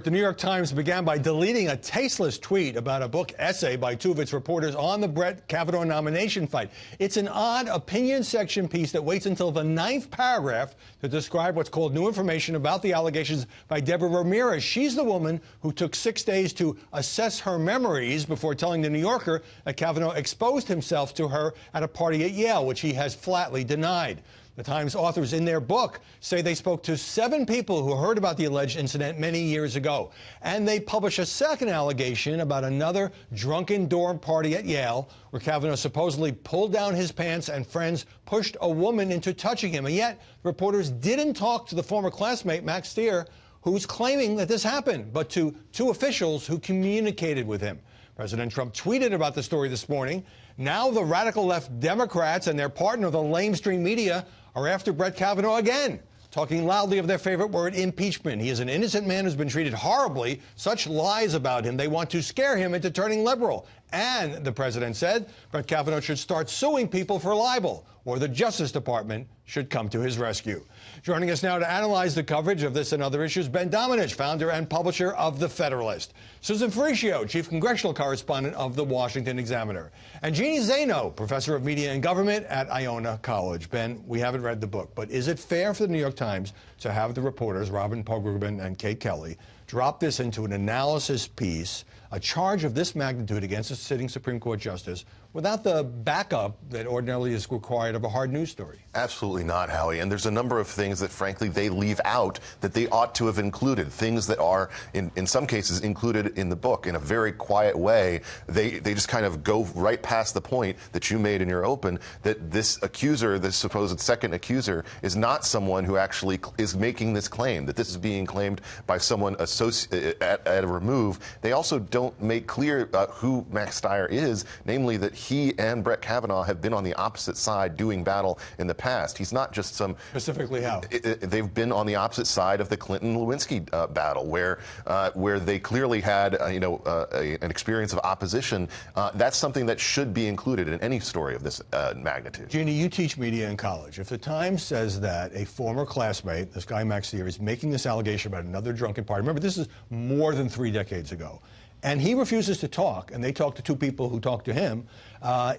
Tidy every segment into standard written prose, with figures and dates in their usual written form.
The New York Times began by deleting a tasteless tweet about a book essay by two of its reporters on the Brett Kavanaugh nomination fight. It's an odd opinion section piece that waits until the 9th paragraph to describe what's called new information about the allegations by Deborah Ramirez. She's the woman who took 6 days to assess her memories before telling the New Yorker that Kavanaugh exposed himself to her at a party at Yale, which he has flatly denied. The Times authors in their book say they spoke to 7 people who heard about the alleged incident many years ago. And they publish a second allegation about another drunken dorm party at Yale where Kavanaugh supposedly pulled down his pants and friends pushed a woman into touching him. And yet, reporters didn't talk to the former classmate, Max Stier, who's claiming that this happened, but to 2 officials who communicated with him. President Trump tweeted about the story this morning. Now the radical left Democrats and their partner, the lamestream media, are after Brett Kavanaugh again, talking loudly of their favorite word, impeachment. He is an innocent man who's been treated horribly. Such lies about him. They want to scare him into turning liberal. And, the president said, Brett Kavanaugh should start suing people for libel, or the Justice Department should come to his rescue. Joining us now to analyze the coverage of this and other issues, Ben Domenech, founder and publisher of The Federalist. Susan Faricio, chief congressional correspondent of The Washington Examiner. And Jeannie Zaino, professor of media and government at Iona College. Ben, we haven't read the book, but is it fair for the New York Times to have the reporters, Robin Pogrebin and Kate Kelly, drop this into an analysis piece, a charge of this magnitude against a sitting Supreme Court justice, without the backup that ordinarily is required of a hard news story? Absolutely not, Howie. And there's a number of things that, frankly, they leave out that they ought to have included, things that are, in some cases, included in the book in a very quiet way. They just kind of go right past the point that you made in your open, that this accuser, this supposed second accuser, is not someone who actually is making this claim, that this is being claimed by someone at a remove. They also don't make clear who Max Stier is, namely that he and Brett Kavanaugh have been on the opposite side doing battle in the past. He's not just some... Specifically how? They've been on the opposite side of the Clinton-Lewinsky battle, where they clearly had, an experience of opposition. That's something that should be included in any story of this magnitude. Jeannie, you teach media in college. If the Times says that a former classmate, this guy Max Stier, is making this allegation about another drunken party, remember, this is more than 3 decades ago, and he refuses to talk, and they talk to 2 people who talk to him,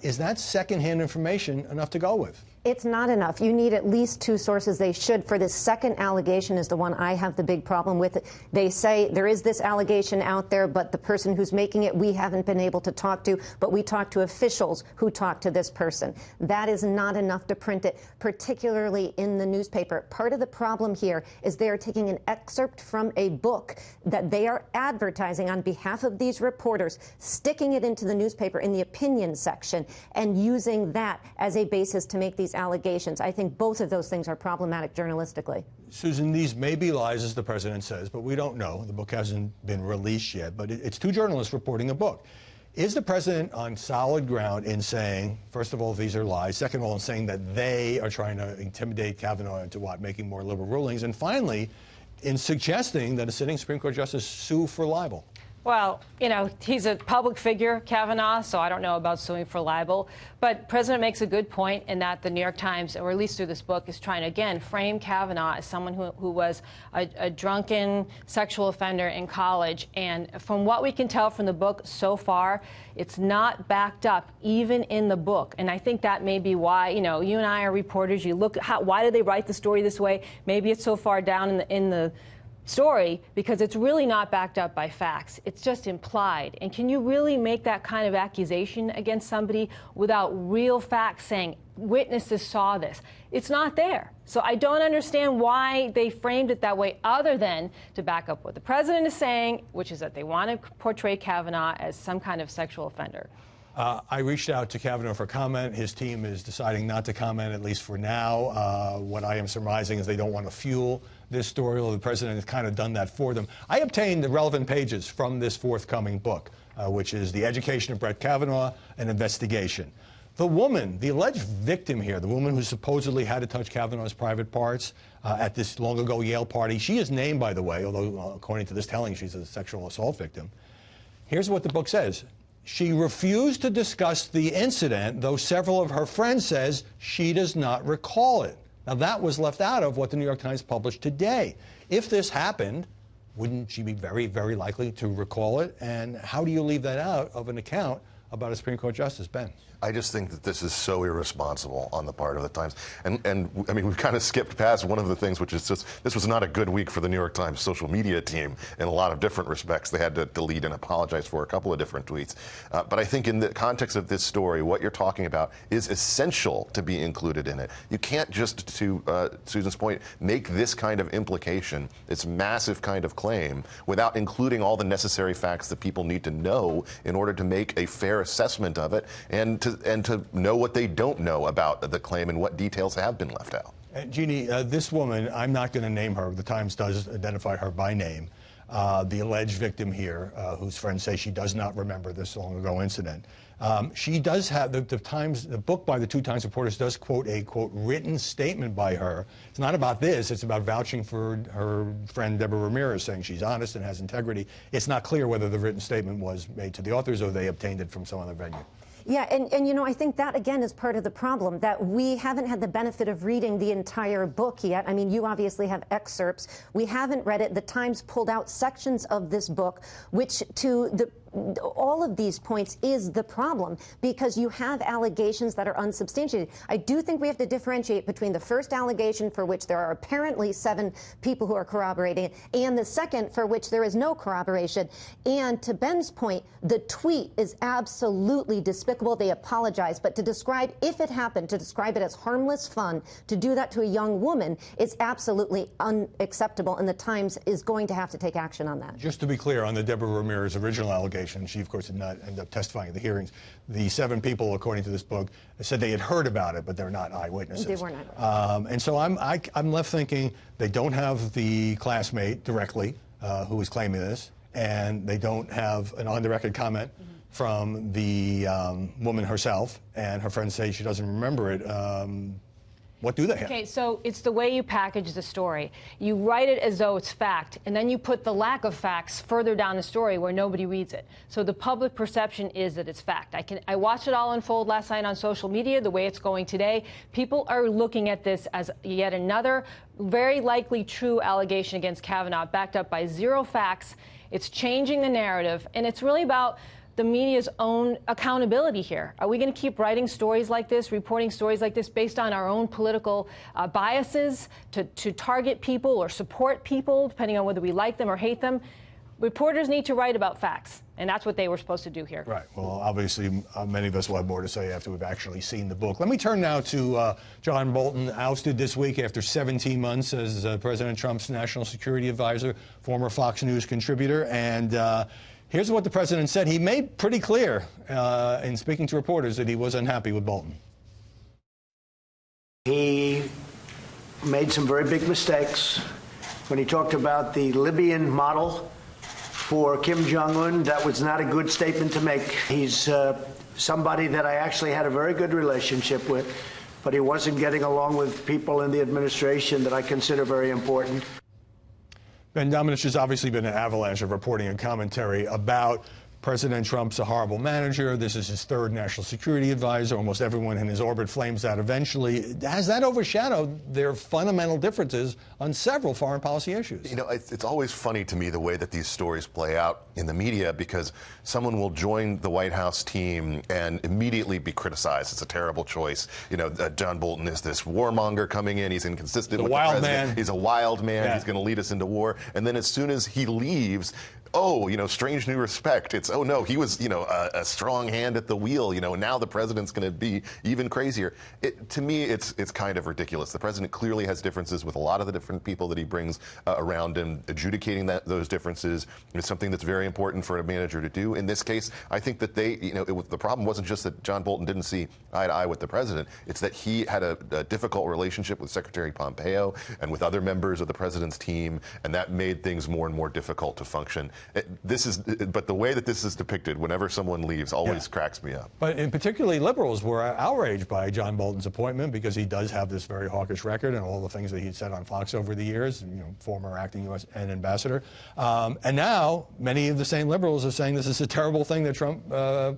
is that secondhand information enough to go with? It's not enough. You need at least 2 sources. They should. For this second allegation is the one I have the big problem with. They say there is this allegation out there, but the person who's making it, we haven't been able to talk to, but we talked to officials who talked to this person. That is not enough to print it, particularly in the newspaper. Part of the problem here is they are taking an excerpt from a book that they are advertising on behalf of these reporters, sticking it into the newspaper in the opinion section, and using that as a basis to make these allegations. I think both of those things are problematic journalistically. Susan, these may be lies, as the president says, but we don't know. The book hasn't been released yet, but it's 2 journalists reporting a book. Is the president on solid ground in saying, first of all, these are lies, second of all, in saying that they are trying to intimidate Kavanaugh into making more liberal rulings, and finally, in suggesting that a sitting Supreme Court justice sue for libel? Well, he's a public figure, Kavanaugh, so I don't know about suing for libel. But President makes a good point in that the New York Times, or at least through this book, is trying to, again, frame Kavanaugh as someone who was a drunken sexual offender in college. And from what we can tell from the book so far, it's not backed up, even in the book. And I think that may be why, you and I are reporters. You look at why did they write the story this way? Maybe it's so far down in the story because it's really not backed up by facts. It's just implied. And can you really make that kind of accusation against somebody without real facts saying witnesses saw this? It's not there. So I don't understand why they framed it that way, other than to back up what the president is saying, which is that they want to portray Kavanaugh as some kind of sexual offender. I reached out to Kavanaugh for comment. His team is deciding not to comment, at least for now. What I am surmising is they don't want to fuel this story, although the president has kind of done that for them. I obtained the relevant pages from this forthcoming book, which is The Education of Brett Kavanaugh, an Investigation. The woman, the alleged victim here, the woman who supposedly had to touch Kavanaugh's private parts at this long ago Yale party, she is named, by the way, although according to this telling, she's a sexual assault victim. Here's what the book says. She refused to discuss the incident, though several of her friends says she does not recall it. Now, that was left out of what the New York Times published today. If this happened, wouldn't she be very, very likely to recall it? And how do you leave that out of an account about a Supreme Court justice, Ben? I just think that this is so irresponsible on the part of the Times. And I mean, we've kind of skipped past one of the things, which is just, this was not a good week for the New York Times social media team in a lot of different respects. They had to delete and apologize for a couple of different tweets. But I think in the context of this story, what you're talking about is essential to be included in it. You can't just, to Susan's point, make this kind of implication, this massive kind of claim, without including all the necessary facts that people need to know in order to make a fair assessment of it and to know what they don't know about the claim and what details have been left out. Jeannie, this woman, I'm not going to name her. The Times does identify her by name. The alleged victim here, whose friends say she does not remember this long ago incident. She does have, the Times, the book by the two Times reporters does quote a, quote, written statement by her. It's not about this. It's about vouching for her friend Deborah Ramirez, saying she's honest and has integrity. It's not clear whether the written statement was made to the authors or they obtained it from some other venue. Yeah, and you know, I think that, again, is part of the problem, that we haven't had the benefit of reading the entire book yet. I mean, you obviously have excerpts. We haven't read it. The Times pulled out sections of this book, which all of these points is the problem, because you have allegations that are unsubstantiated. I do think we have to differentiate between the first allegation, for which there are apparently 7 people who are corroborating it, and the second, for which there is no corroboration. And to Ben's point, the tweet is absolutely despicable. They apologize. But to describe, if it happened, to describe it as harmless fun, to do that to a young woman is absolutely unacceptable, and the Times is going to have to take action on that. Just to be clear, on the Deborah Ramirez original allegation, she, of course, did not end up testifying at the hearings. The 7 people, according to this book, said they had heard about it, but they're not eyewitnesses. They were not. And so I'm left thinking they don't have the classmate directly who is claiming this, and they don't have an on-the-record comment from the woman herself, and her friends say she doesn't remember it. What do they have? Okay, so it's the way you package the story. You write it as though it's fact, and then you put the lack of facts further down the story where nobody reads it. So the public perception is that it's fact. I watched it all unfold last night on social media, the way it's going today. People are looking at this as yet another very likely true allegation against Kavanaugh, backed up by 0 facts. It's changing the narrative, and it's really about the media's own accountability here. Are we going to keep writing stories like this, reporting stories like this based on our own political biases to target people or support people, depending on whether we like them or hate them? Reporters need to write about facts, and that's what they were supposed to do here. Right. Well, obviously, many of us will have more to say after we've actually seen the book. Let me turn now to John Bolton, ousted this week after 17 months as President Trump's national security advisor, former Fox News contributor, and here's what the president said. He made pretty clear in speaking to reporters that he was unhappy with Bolton. He made some very big mistakes when he talked about the Libyan model for Kim Jong-un. That was not a good statement to make. He's somebody that I actually had a very good relationship with, but he wasn't getting along with people in the administration that I consider very important. Ben Domenech has obviously been an avalanche of reporting and commentary about President Trump's a horrible manager. This is his 3rd national security advisor. Almost everyone in his orbit flames that eventually. Has that overshadowed their fundamental differences on several foreign policy issues? You know, it's always funny to me the way that these stories play out in the media, because someone will join the White House team and immediately be criticized. It's a terrible choice. You know, John Bolton is this warmonger coming in. He's inconsistent with the president. Man. He's a wild man. Yeah. He's going to lead us into war. And then as soon as he leaves, oh, you know, strange new respect. It's, oh, no, he was, you know, a strong hand at the wheel, you know, and now the president's going to be even crazier. To me, it's kind of ridiculous. The president clearly has differences with a lot of the different people that he brings around him. Adjudicating those differences is something that's very important for a manager to do. In this case, I think that the problem wasn't just that John Bolton didn't see eye to eye with the president. It's that he had a difficult relationship with Secretary Pompeo and with other members of the president's team, and that made things more and more difficult to function. But the way that this is depicted, whenever someone leaves, always cracks me up. But in particularly liberals were outraged by John Bolton's appointment because he does have this very hawkish record and all the things that he'd said on Fox over the years, former acting U.S. ambassador. And now many of the same liberals are saying this is a terrible thing that Trump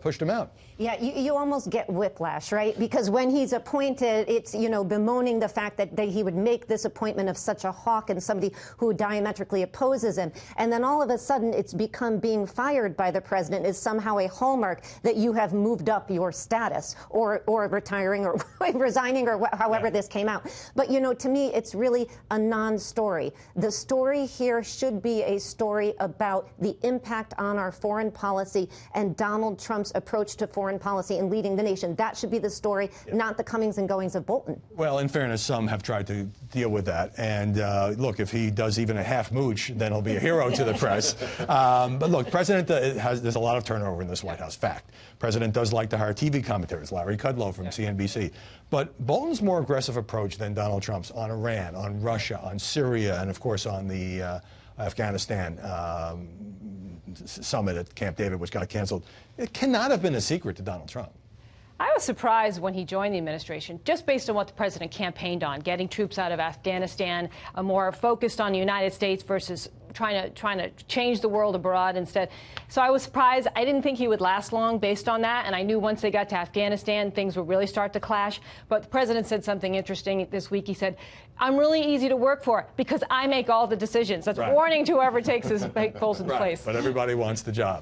pushed him out. Yeah, you almost get whiplash, right? Because when he's appointed, it's, bemoaning the fact that he would make this appointment of such a hawk and somebody who diametrically opposes him. And then all of a sudden, it's become being fired by the president is somehow a hallmark that you have moved up your status or retiring or resigning or however this came out. But, to me, it's really a non-story. The story here should be a story about the impact on our foreign policy and Donald Trump's approach to foreign policy and leading the nation. That should be the story, not the comings and goings of Bolton. Well, in fairness, some have tried to deal with that. And look, if he does even a half mooch, then he'll be a hero to the press. But look, President there's a lot of turnover in this White House. Fact. President does like to hire TV commentators, Larry Kudlow from CNBC. But Bolton's more aggressive approach than Donald Trump's on Iran, on Russia, on Syria, and of course on the Afghanistan summit at Camp David, which got canceled, it cannot have been a secret to Donald Trump. I was surprised when he joined the administration, just based on what the president campaigned on, getting troops out of Afghanistan, more focused on the United States versus trying to change the world abroad instead. So I was surprised. I didn't think he would last long based on that, and I knew once they got to Afghanistan, things would really start to clash. But the president said something interesting this week. He said, "I'm really easy to work for because I make all the decisions." That's warning to whoever takes his pulls into place. But everybody wants the job.